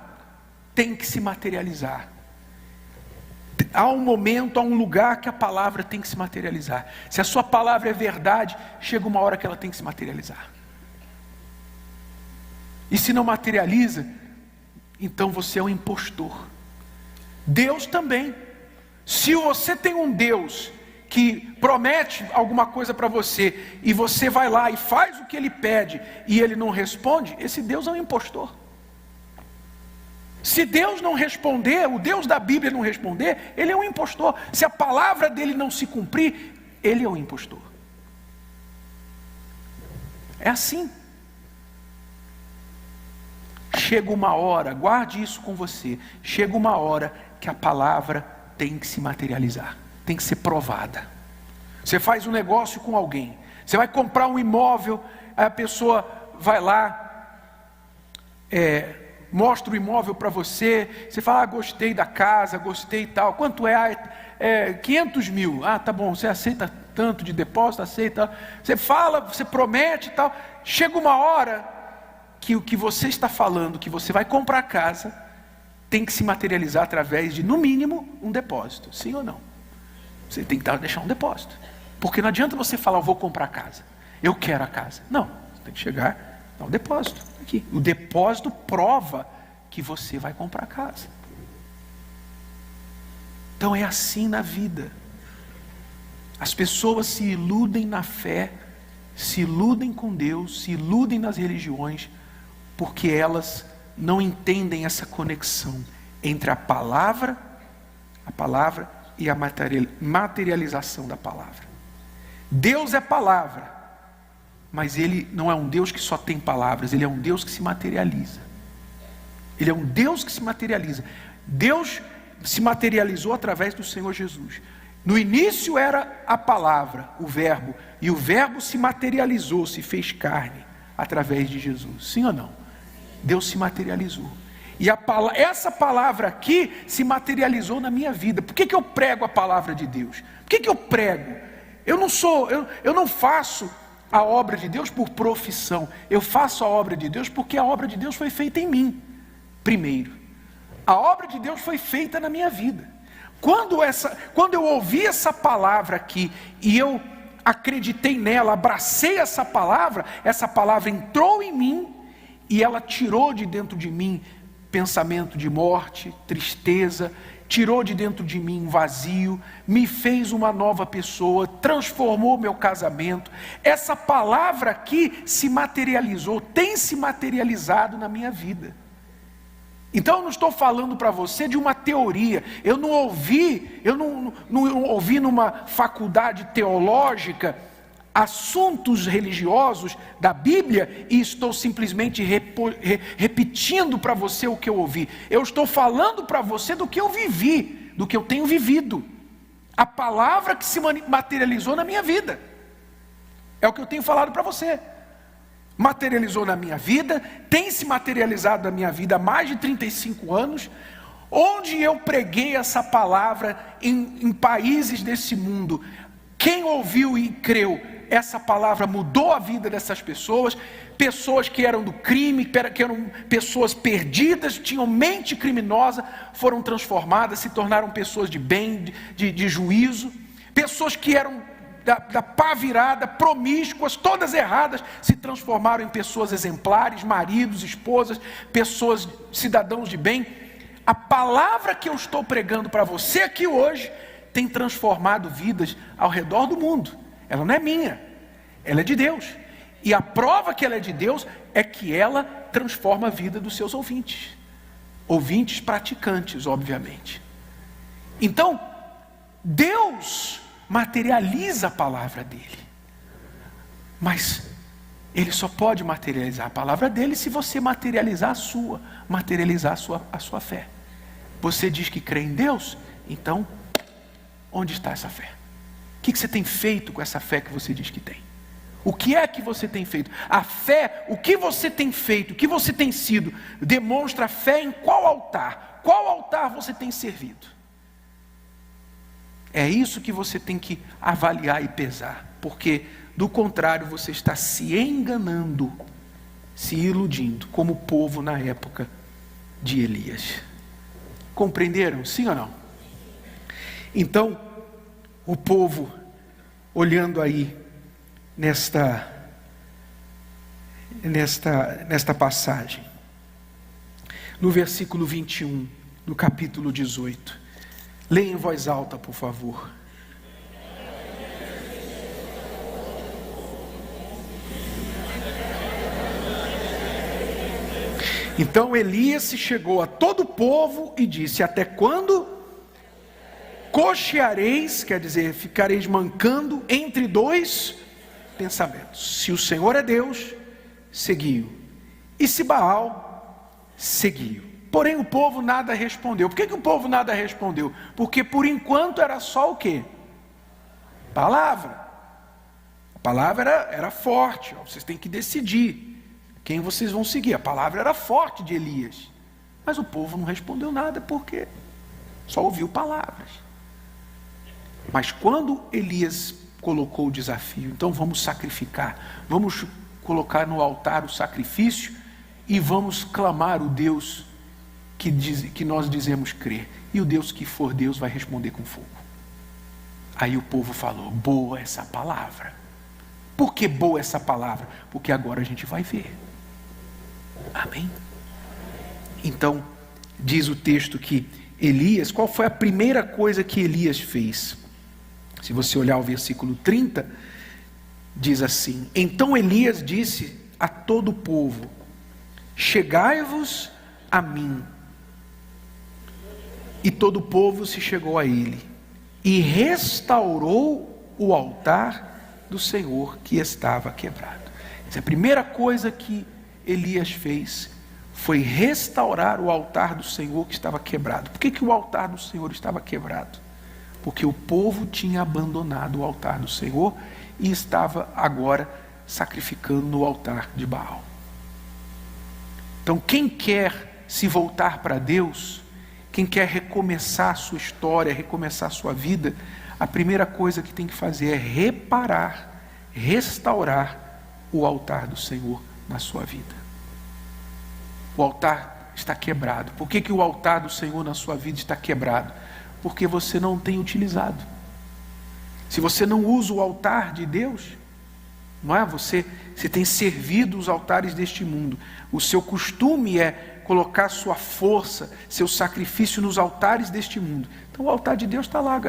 tem que se materializar. Há um momento, há um lugar que a palavra tem que se materializar. Se a sua palavra é verdade, chega uma hora que ela tem que se materializar. E se não materializa, então você é um impostor. Deus também. Se você tem um Deus que promete alguma coisa para você, e você vai lá e faz o que ele pede, e ele não responde, esse Deus é um impostor. Se Deus não responder, o Deus da Bíblia não responder, ele é um impostor. Se a palavra dele não se cumprir, ele é um impostor. É assim. Chega uma hora, guarde isso com você, chega uma hora que a palavra tem que se materializar, tem que ser provada. Você faz um negócio com alguém, você vai comprar um imóvel, aí a pessoa vai lá, mostra o imóvel para você, você fala: gostei da casa, gostei e tal, quanto é? 500 mil, tá bom, você aceita tanto de depósito, aceita, você fala, você promete e tal, chega uma hora que o que você está falando, que você vai comprar a casa, tem que se materializar através de, no mínimo, um depósito. Sim ou não? Você tem que deixar um depósito. Porque não adianta você falar: eu vou comprar a casa, eu quero a casa. Não, você tem que chegar, dar um depósito. Aqui. O depósito prova que você vai comprar a casa. Então é assim na vida. As pessoas se iludem na fé, se iludem com Deus, se iludem nas religiões, porque elas não entendem essa conexão entre a palavra e a materialização da palavra. Deus é palavra, mas ele não é um Deus que só tem palavras, ele é um Deus que se materializa. Ele é um Deus que se materializa. Deus se materializou através do Senhor Jesus. No início era a palavra, o verbo, e o verbo se materializou, se fez carne através de Jesus. Sim ou não? Deus se materializou. E essa palavra aqui se materializou na minha vida. Por que eu prego a palavra de Deus? Por que eu prego? Eu não faço a obra de Deus por profissão. Eu faço a obra de Deus porque a obra de Deus foi feita em mim, primeiro. A obra de Deus foi feita na minha vida. Quando eu ouvi essa palavra aqui, e eu acreditei nela, abracei essa palavra entrou em mim, e ela tirou de dentro de mim pensamento de morte, tristeza, tirou de dentro de mim um vazio, me fez uma nova pessoa, transformou meu casamento. Essa palavra aqui se materializou, tem se materializado na minha vida. Então eu não estou falando para você de uma teoria. Eu não ouvi numa faculdade teológica assuntos religiosos da Bíblia e estou simplesmente repetindo para você o que eu ouvi. Eu estou falando para você do que eu vivi, do que eu tenho vivido. A palavra que se materializou na minha vida. É o que eu tenho falado para você. Materializou na minha vida, tem se materializado na minha vida há mais de 35 anos, onde eu preguei essa palavra em países desse mundo. Quem ouviu e creu, essa palavra mudou a vida dessas pessoas, pessoas que eram do crime, que eram pessoas perdidas, tinham mente criminosa, foram transformadas, se tornaram pessoas de bem, de juízo, pessoas que eram da pá virada, promíscuas, todas erradas, se transformaram em pessoas exemplares, maridos, esposas, pessoas, cidadãos de bem. A palavra que eu estou pregando para você aqui hoje, tem transformado vidas ao redor do mundo. Ela não é minha, ela é de Deus. E a prova que ela é de Deus é que ela transforma a vida dos seus ouvintes. Ouvintes praticantes, obviamente. Então, Deus materializa a palavra dele. Mas ele só pode materializar a palavra dele se você materializar a sua fé. Você diz que crê em Deus, então onde está essa fé? O que você tem feito com essa fé que você diz que tem? O que é que você tem feito? A fé, o que você tem feito, o que você tem sido, demonstra fé em qual altar? Qual altar você tem servido? É isso que você tem que avaliar e pesar, porque do contrário você está se enganando, se iludindo, como o povo na época de Elias. Compreenderam? Sim ou não? Então, o povo, olhando aí nesta passagem, no versículo 21 do capítulo 18, leia em voz alta, por favor. Então Elias se chegou a todo o povo e disse: até quando cocheareis, quer dizer, ficareis mancando entre dois pensamentos? Se o Senhor é Deus, seguiu, e se Baal, seguiu. Porém o povo nada respondeu. Por que o povo nada respondeu? Porque por enquanto era só o quê? Palavra. A palavra era forte. Vocês têm que decidir quem vocês vão seguir. A palavra era forte de Elias. Mas o povo não respondeu nada porque só ouviu palavras. Mas quando Elias colocou o desafio, então vamos sacrificar, vamos colocar no altar o sacrifício e vamos clamar o Deus que nós dizemos crer. E o Deus que for Deus vai responder com fogo. Aí o povo falou: boa essa palavra. Por que boa essa palavra? Porque agora a gente vai ver. Amém? Então, diz o texto que Elias, qual foi a primeira coisa que Elias fez? Se você olhar o versículo 30, diz assim: então Elias disse a todo o povo: chegai-vos a mim. E todo o povo se chegou a ele, e restaurou o altar do Senhor que estava quebrado. Essa é a primeira coisa que Elias fez, foi restaurar o altar do Senhor que estava quebrado. Por que o altar do Senhor estava quebrado? Porque o povo tinha abandonado o altar do Senhor e estava agora sacrificando no altar de Baal. Então, quem quer se voltar para Deus, quem quer recomeçar a sua história, recomeçar a sua vida, a primeira coisa que tem que fazer é reparar, restaurar o altar do Senhor na sua vida. O altar está quebrado. Por que o altar do Senhor na sua vida está quebrado? Porque você não tem utilizado. Se você não usa o altar de Deus, não é? Você tem servido os altares deste mundo. O seu costume é colocar sua força, seu sacrifício nos altares deste mundo. Então o altar de Deus está lá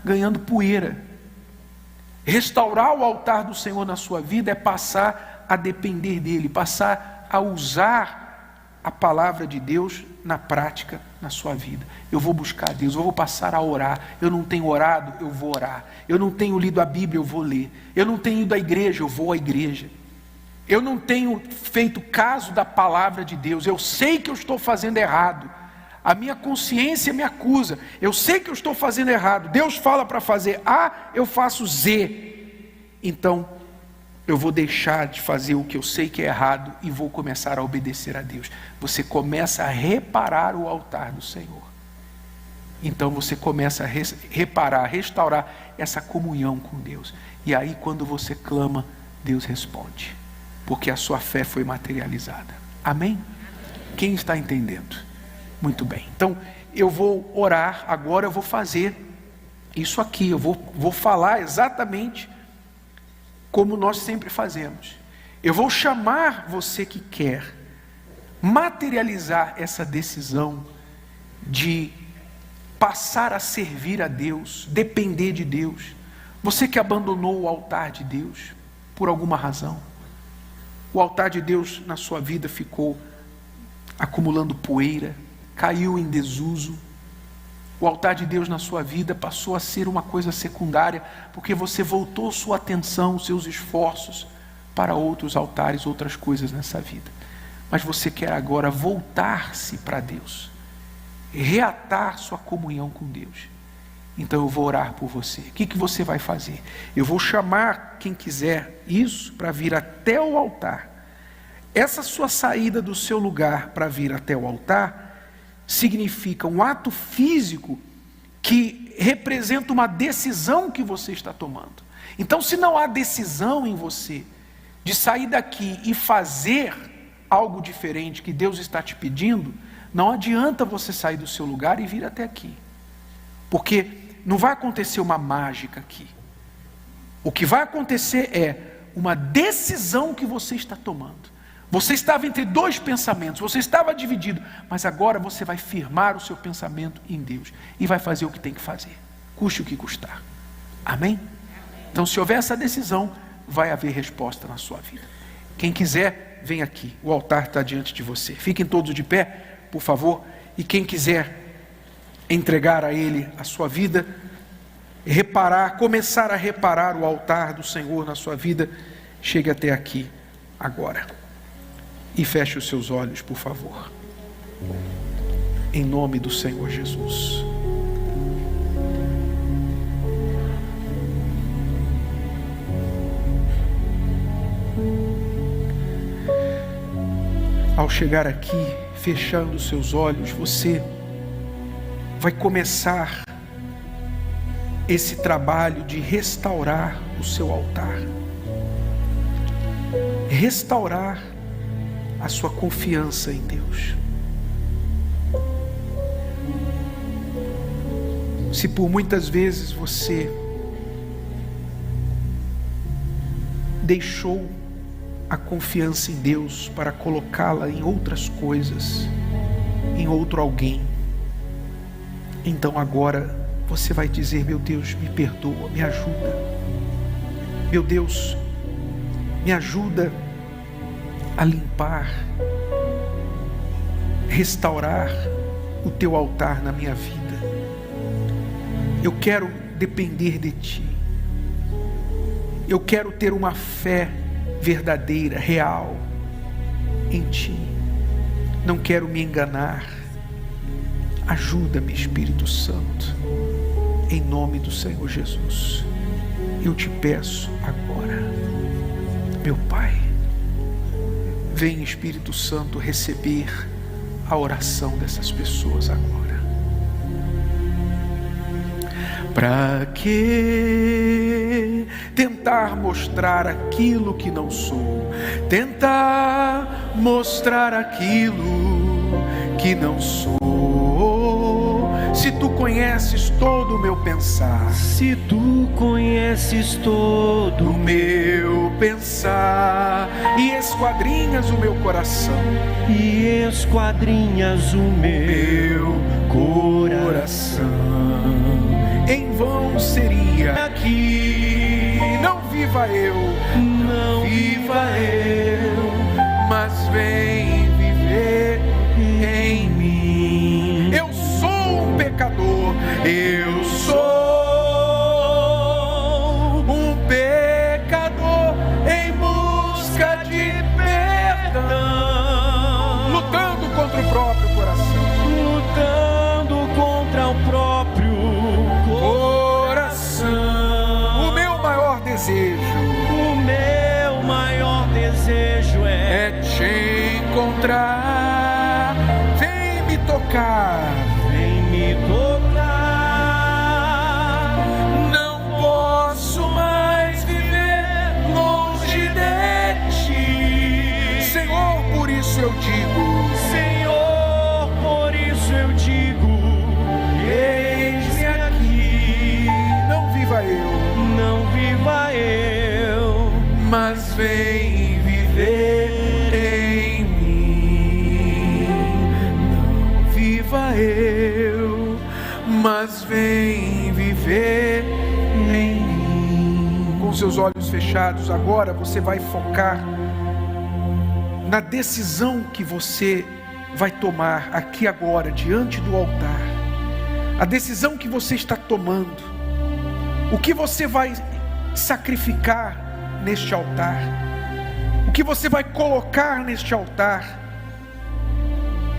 ganhando poeira. Restaurar o altar do Senhor na sua vida é passar a depender dele, passar a usar a palavra de Deus na prática, na sua vida. Eu vou buscar Deus, eu vou passar a orar. Eu não tenho orado, eu vou orar. Eu não tenho lido a Bíblia, eu vou ler. Eu não tenho ido à igreja, eu vou à igreja. Eu não tenho feito caso da palavra de Deus. Eu sei que eu estou fazendo errado. A minha consciência me acusa. Eu sei que eu estou fazendo errado. Deus fala para fazer A, eu faço Z. Então, eu vou deixar de fazer o que eu sei que é errado e vou começar a obedecer a Deus. Você começa a reparar o altar do Senhor. Então você começa a reparar, restaurar essa comunhão com Deus. E aí quando você clama, Deus responde. Porque a sua fé foi materializada. Amém? Quem está entendendo? Muito bem. Então eu vou orar, agora eu vou fazer isso aqui. Eu vou falar exatamente como nós sempre fazemos. Eu vou chamar você que quer materializar essa decisão de passar a servir a Deus, depender de Deus. Você que abandonou o altar de Deus por alguma razão. O altar de Deus na sua vida ficou acumulando poeira, caiu em desuso. O altar de Deus na sua vida passou a ser uma coisa secundária, porque você voltou sua atenção, seus esforços para outros altares, outras coisas nessa vida. Mas você quer agora voltar-se para Deus, reatar sua comunhão com Deus. Então eu vou orar por você. O que você vai fazer? Eu vou chamar quem quiser isso para vir até o altar. Essa sua saída do seu lugar para vir até o altar significa um ato físico que representa uma decisão que você está tomando. Então, se não há decisão em você de sair daqui e fazer algo diferente que Deus está te pedindo, não adianta você sair do seu lugar e vir até aqui. Porque não vai acontecer uma mágica aqui. O que vai acontecer é uma decisão que você está tomando. Você estava entre dois pensamentos, você estava dividido, mas agora você vai firmar o seu pensamento em Deus e vai fazer o que tem que fazer, custe o que custar. Amém? Então, se houver essa decisão, vai haver resposta na sua vida. Quem quiser, vem aqui, o altar está diante de você. Fiquem todos de pé, por favor, e quem quiser entregar a Ele a sua vida, começar a reparar o altar do Senhor na sua vida, chegue até aqui agora. E feche os seus olhos, por favor. Em nome do Senhor Jesus. Ao chegar aqui, fechando os seus olhos, você vai começar esse trabalho de restaurar o seu altar. Restaurar a sua confiança em Deus. Se por muitas vezes você deixou a confiança em Deus para colocá-la em outras coisas, em outro alguém, então agora você vai dizer: meu Deus, me perdoa, me ajuda. Meu Deus, me ajuda a limpar, restaurar o teu altar na minha vida. Eu quero depender de ti. Eu quero ter uma fé verdadeira, real em ti. não quero me enganar. Ajuda-me, Espírito Santo, em nome do Senhor Jesus. Eu te peço agora, meu Pai, vem, Espírito Santo, receber a oração dessas pessoas agora. Para que tentar mostrar aquilo que não sou? Tentar mostrar aquilo que não sou. Se tu conheces todo o meu pensar, se tu conheces todo o meu pensar, e esquadrinhas o meu coração, e esquadrinhas o meu coração, em vão seria que não viva eu, não viva eu, mas vem viver em mim. Eu sou um pecador, eu sou um pecador em busca de perdão, lutando contra o próprio coração, lutando contra o próprio coração. O meu maior desejo é te encontrar. Vem me tocar, vem me tocar. Não posso mais viver longe de ti, Senhor, por isso eu digo, Senhor, por isso eu digo, eis-me aqui. Não viva eu, não viva eu, mas vem viver em mim. Não viva eu, mas vem viver em mim. Com seus olhos fechados, agora você vai focar na decisão que você vai tomar aqui agora, diante do altar. A decisão que você está tomando, o que você vai sacrificar neste altar, o que você vai colocar neste altar,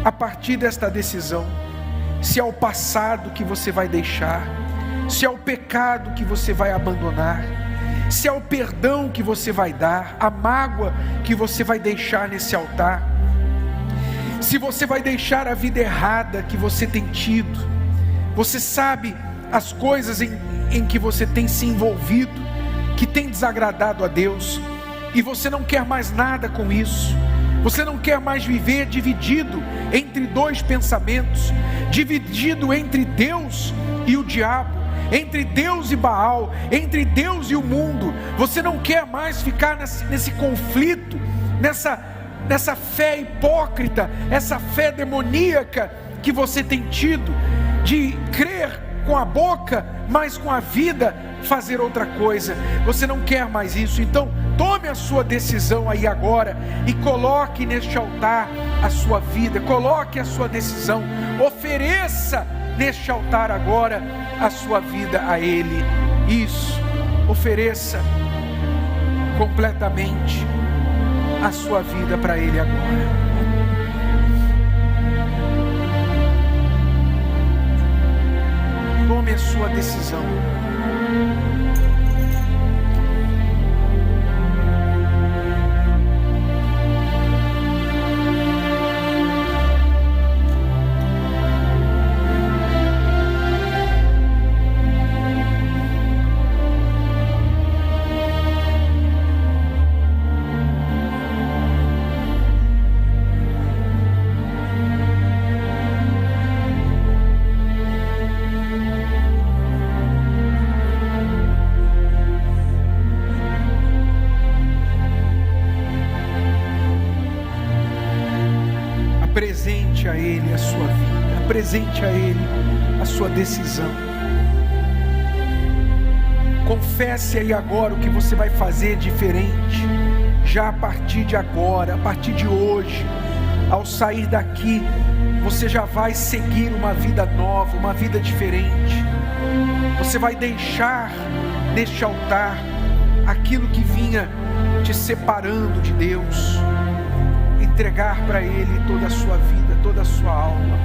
a partir desta decisão. Se é o passado que você vai deixar, se é o pecado que você vai abandonar, se é o perdão que você vai dar, a mágoa que você vai deixar nesse altar, se você vai deixar a vida errada que você tem tido. Você sabe as coisas em que você tem se envolvido, que tem desagradado a Deus, e você não quer mais nada com isso. Você não quer mais viver dividido entre dois pensamentos, dividido entre Deus e o diabo, entre Deus e Baal, entre Deus e o mundo. Você não quer mais ficar nesse conflito, nessa fé hipócrita, essa fé demoníaca que você tem tido, de crer com a boca, mas com a vida fazer outra coisa. Você não quer mais isso. Então tome a sua decisão aí agora e coloque neste altar a sua vida, coloque a sua decisão, ofereça neste altar agora a sua vida a Ele. Isso, ofereça completamente a sua vida para Ele agora. Tome a sua decisão. Apresente a Ele a sua vida, apresente a Ele a sua decisão. Confesse aí agora o que você vai fazer diferente, já a partir de agora, a partir de hoje. Ao sair daqui, você já vai seguir uma vida nova, uma vida diferente. Você vai deixar neste altar aquilo que vinha te separando de Deus. entregar para Ele toda a sua vida, toda a sua alma.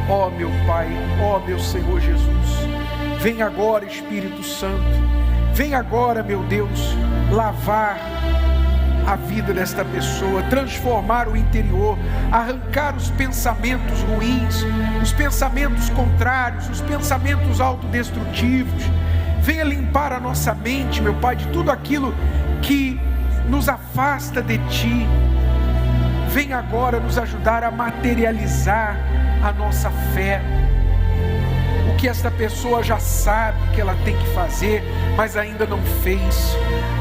Ó meu Pai, ó meu Senhor Jesus, vem agora, Espírito Santo, vem agora, meu Deus, lavar a vida desta pessoa, transformar o interior, arrancar os pensamentos ruins, os pensamentos contrários, os pensamentos autodestrutivos. Venha limpar a nossa mente, meu Pai, de tudo aquilo que nos afasta de Ti. Venha agora nos ajudar a materializar a nossa fé. O que esta pessoa já sabe que ela tem que fazer, mas ainda não fez.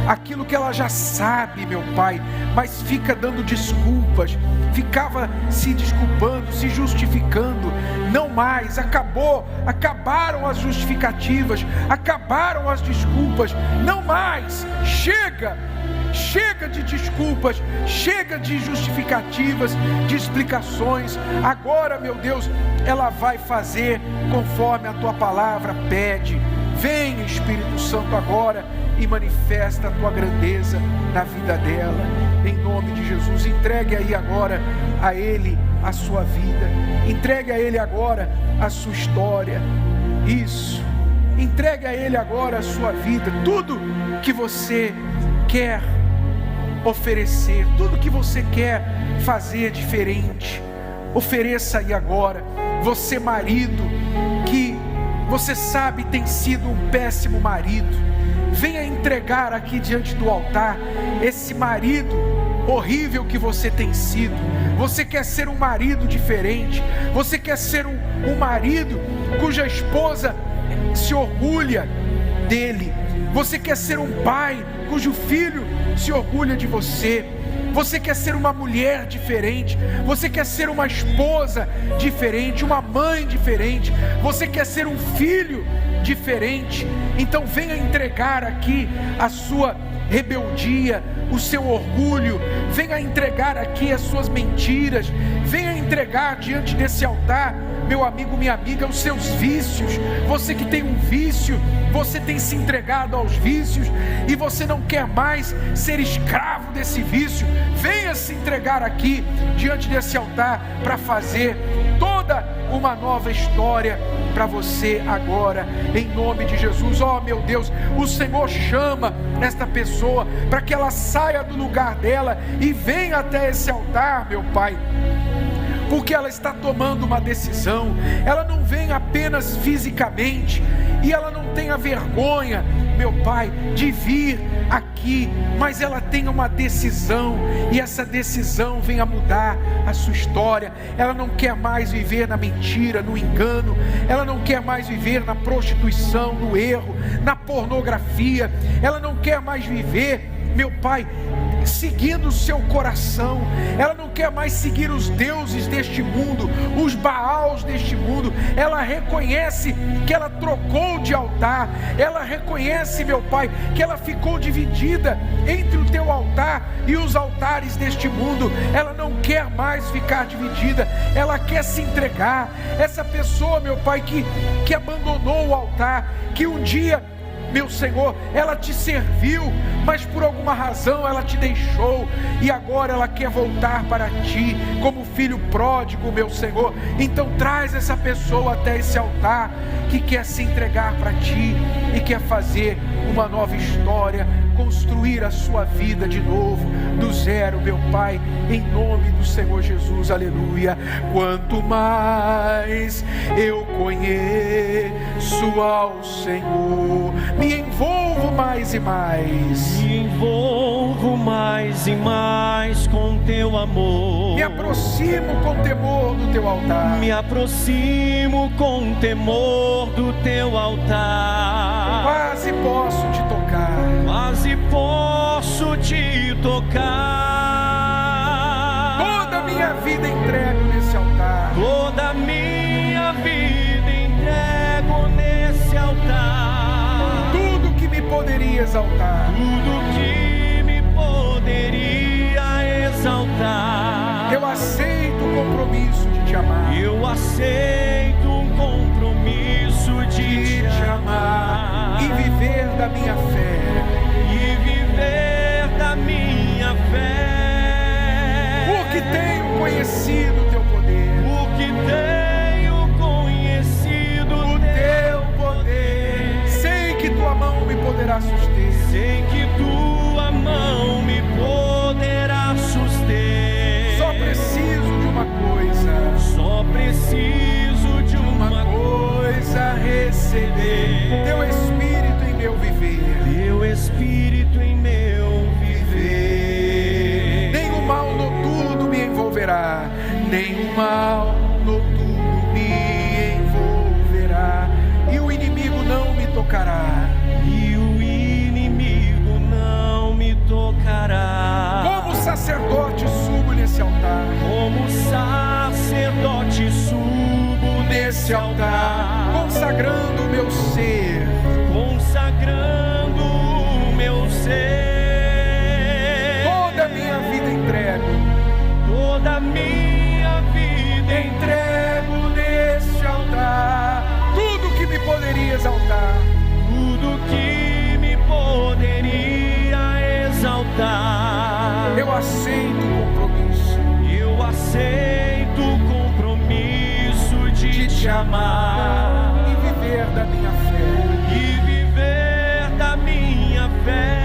Aquilo que ela já sabe, meu Pai, mas fica dando desculpas, ficava se desculpando, se justificando. Não mais, acabaram as justificativas, acabaram as desculpas. Não mais, chega de desculpas, chega de justificativas, de explicações. Agora, meu Deus, ela vai fazer conforme a Tua palavra pede. Vem, Espírito Santo, agora e manifesta a Tua grandeza na vida dela, em nome de Jesus. Entregue aí agora a Ele a sua vida, entregue a Ele agora a sua história. Isso, entregue a Ele agora a sua vida, tudo que você quer oferecer, tudo que você quer fazer diferente. Ofereça aí agora. Você, marido, que você sabe tem sido um péssimo marido, venha entregar aqui diante do altar esse marido horrível que você tem sido. Você quer ser um marido diferente, você quer ser um marido cuja esposa se orgulha dele, você quer ser um pai cujo filho se orgulha de você. Você quer ser uma mulher diferente, você quer ser uma esposa diferente, uma mãe diferente, você quer ser um filho diferente. Então venha entregar aqui a sua rebeldia, o seu orgulho, venha entregar aqui as suas mentiras, venha entregar diante desse altar, meu amigo, minha amiga, os seus vícios. Você que tem um vício, você tem se entregado aos vícios e você não quer mais ser escravo desse vício, venha se entregar aqui diante desse altar para fazer toda uma nova história para você agora, em nome de Jesus. Ó meu Deus, o Senhor chama esta pessoa para que ela saia do lugar dela e venha até esse altar, meu Pai, porque ela está tomando uma decisão. Ela não vem apenas fisicamente, e ela não tenha vergonha, meu Pai, de vir aqui, mas ela tem uma decisão, e essa decisão vem a mudar a sua história. Ela não quer mais viver na mentira, no engano, ela não quer mais viver na prostituição, no erro, na pornografia, ela não quer mais viver, meu Pai, seguindo o seu coração. Ela não quer mais seguir os deuses deste mundo, os Baals deste mundo. Ela reconhece que ela trocou de altar, ela reconhece, meu Pai, que ela ficou dividida entre o teu altar e os altares deste mundo. Ela não quer mais ficar dividida, ela quer se entregar. Essa pessoa, meu Pai, que abandonou o altar, que um dia, meu Senhor, ela te serviu, mas por alguma razão ela te deixou, e agora ela quer voltar para ti, como filho pródigo, meu Senhor. Então traz essa pessoa até esse altar, que quer se entregar para ti, e quer fazer uma nova história, construir a sua vida de novo, do zero, meu Pai, em nome do Senhor Jesus, aleluia. Quanto mais eu conheço ao Senhor, me envolvo mais e mais, me envolvo mais e mais com teu amor, me aproximo com temor do teu altar, me aproximo com temor do teu altar. Quase posso te tocar, quase posso te tocar. Toda a minha vida entrego nesse altar, toda a minha vida entrego nesse altar. Tudo que me poderia exaltar, tudo que me poderia exaltar, eu aceito o compromisso de te amar, eu aceito um compromisso de te amar, e viver da minha fé, e viver da minha fé, porque tem preciso de uma coisa receber. Teu Espírito em meu viver. Teu Espírito em meu viver. Nenhum mal noturno me envolverá. Nenhum mal noturno me envolverá. E o inimigo não me tocará. E o inimigo não me tocará. Como sacerdote subo nesse altar. Como sacerdote subo nesse altar, consagrando o meu ser. Consagrando o meu ser. Toda a minha vida entrego. Toda a minha vida Entrego neste altar. Tudo que me poderia exaltar. tudo que me poderia exaltar. Eu aceito o compromisso. Eu aceito o compromisso de te amar E viver da minha fé. e viver da minha fé.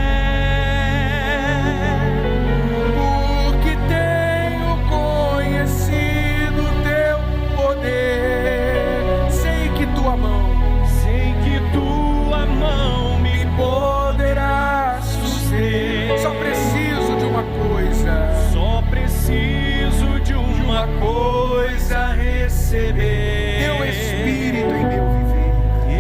Porque tenho conhecido teu poder. Sei que tua mão me poderá suster. Só preciso de uma coisa. Só preciso de uma coisa receber. Teu Espírito em meu viver.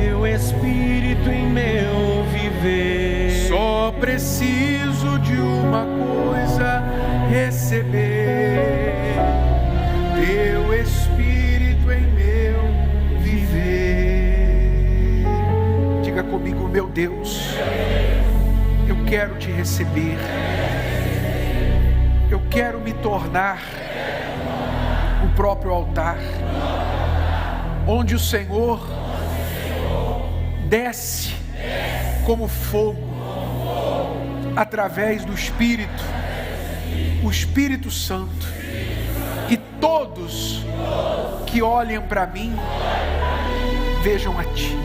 Teu Espírito em meu viver. Só preciso de uma coisa receber. Teu Espírito em meu viver. Diga comigo, meu Deus, eu quero te receber. Eu quero me tornar o próprio altar, onde o Senhor desce como fogo, através do Espírito, o Espírito Santo, e todos que olhem para mim, vejam a Ti.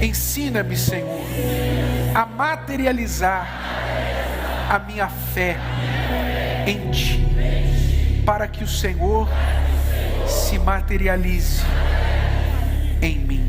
Ensina-me, Senhor, a materializar a minha fé em Ti, para que o Senhor se materialize em mim.